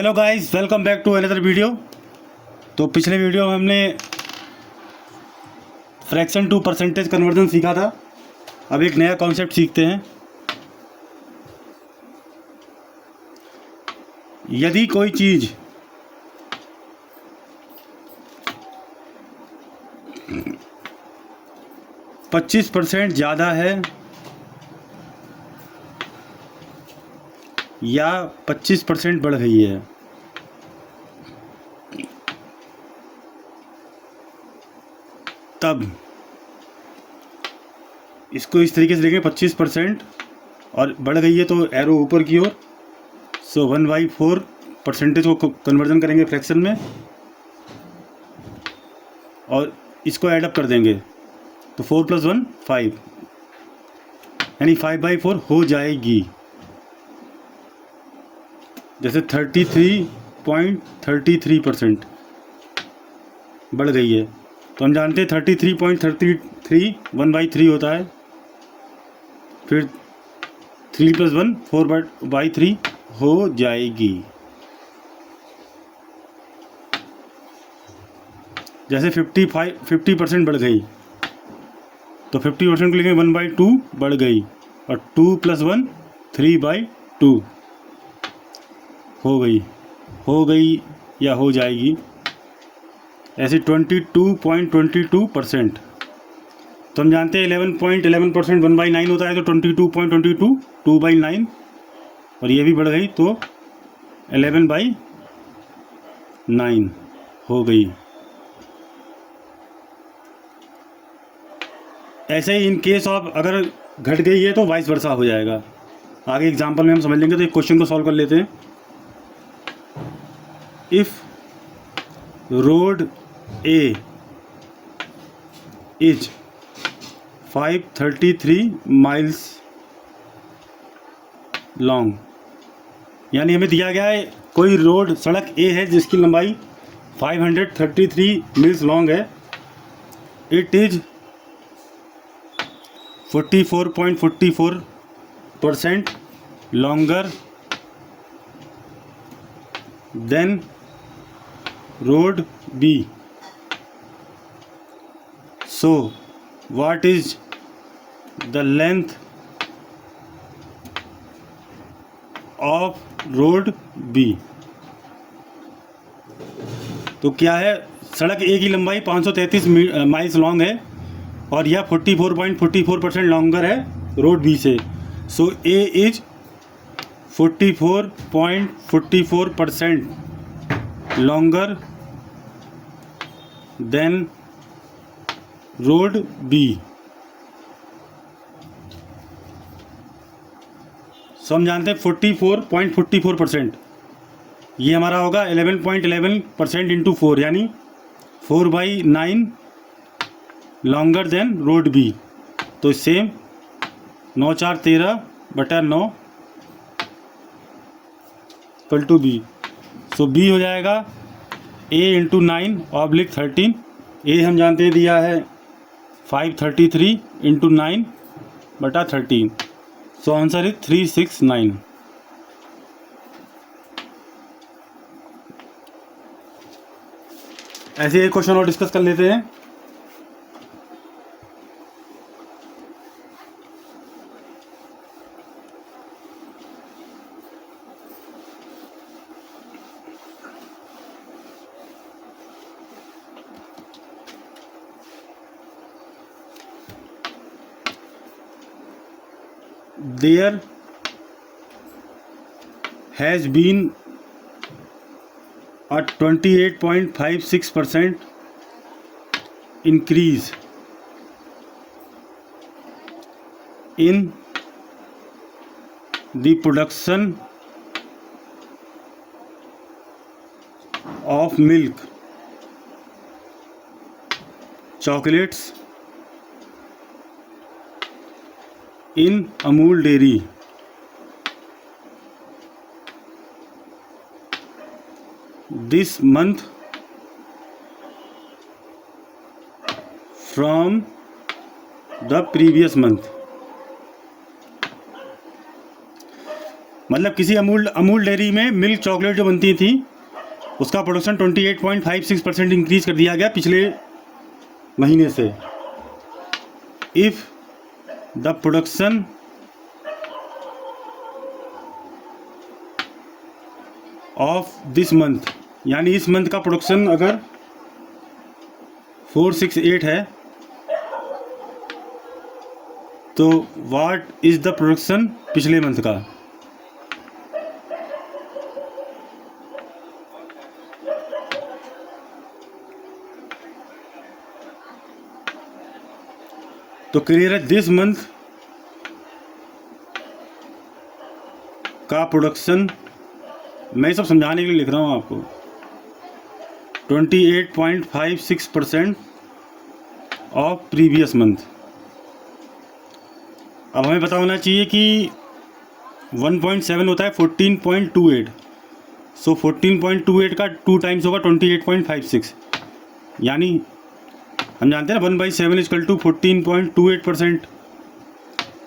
Hello guys, welcome back to another video. तो पिछले video में हमने फ्रैक्शन टू परसेंटेज कन्वर्जन सीखा था। अब एक नया कॉन्सेप्ट सीखते हैं। यदि कोई चीज़ %25 ज़्यादा है या 25% बढ़ गई है, तब इसको इस तरीके से देखें। 25% और बढ़ गई है तो एरो ऊपर की ओर। सो 1/4 परसेंटेज को कन्वर्जन करेंगे फ्रैक्शन में और इसको ऐड अप कर देंगे तो 4 + 1 5, यानी 5/4 हो जाएगी। जैसे 33.33% बढ़ गई है, तो हम जानते हैं 33.33 1/3 होता है। फिर 3 + 1 4/3 हो जाएगी। जैसे 50% बढ़ गई तो 50% को लिखेंगे 1/2 बढ़ गई, और 2 + 1 3/2 हो गई या हो जाएगी। ऐसे 22.22%। तो हम जानते हैं 11.11% 1/9 होता है, तो 22.22 2/9, और ये भी बढ़ गई तो 11/9 हो गई। ऐसे ही इन केस ऑफ अगर घट गई है तो वाइस वर्सा हो जाएगा। आगे एग्जांपल में हम समझ लेंगे। तो एक क्वेश्चन को सॉल्व कर लेते हैं। If road A is 533 miles long, यानी हमें दिया गया है कोई रोड सड़क ए है जिसकी लंबाई 533 मील्स लॉन्ग है। It is 44.44% longer than road B. So what is the length of road B? तो क्या है, सड़क ए की लंबाई 533 माइल्स लॉन्ग है और यह 44.44% लॉन्गर है रोड बी से। So A is 44.44% longer than road B. सो हम जानते हैं 44.44%, ये हमारा होगा 11.11% इंटू 4, यानी 4/9 लॉन्गर देन रोड बी। तो same 9 4 13/9 equal to B. So B हो जाएगा a इंटू 9/13। ए हम जानते हैं दिया है 533 इंटू 9/13। So answer is 369। ऐसे एक क्वेश्चन और डिस्कस कर लेते हैं। There has been a 28.56% increase in the production of milk, chocolates in Amul Dairy this month from the previous month। मतलब किसी अमूल डेयरी में मिल्क चॉकलेट जो बनती थी उसका प्रोडक्शन 28.56% इंक्रीज़ कर दिया गया पिछले महीने से। If the production of this month, यानी इस मंथ का प्रोडक्शन अगर 468 है तो व्हाट इज़ द प्रोडक्शन पिछले मंथ का। तो क्लियर है, दिस मंथ का प्रोडक्शन, मैं सब समझाने के लिए लिख रहा हूँ आपको, 28.56% ऑफ प्रीवियस मंथ। अब हमें पता होना चाहिए कि 1.7 होता है 14.28, सो 14.28 का 2 टाइम्स होगा 28.56, यानी हम जानते हैं ना 1/7 इक्वल टू 14.28%।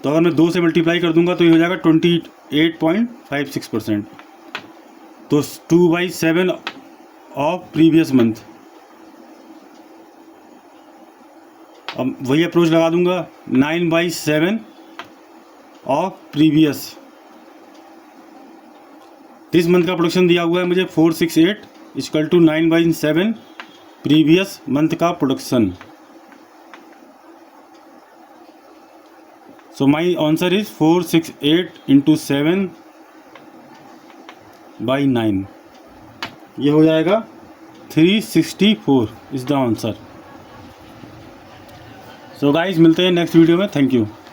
तो अगर मैं 2 से मल्टीप्लाई कर दूंगा तो ये हो जाएगा 28.56%। तो 2/7 ऑफ प्रीवियस मंथ। अब वही अप्रोच लगा दूंगा, 9/7 ऑफ प्रीवियस। इस मंथ का प्रोडक्शन दिया हुआ है मुझे 468 इक्वल टू 9/7 प्रीवियस मंथ का production. So my answer is 468 into 7/9, ये हो जाएगा 364 is the answer. So guys, मिलते हैं नेक्स्ट वीडियो में। Thank you.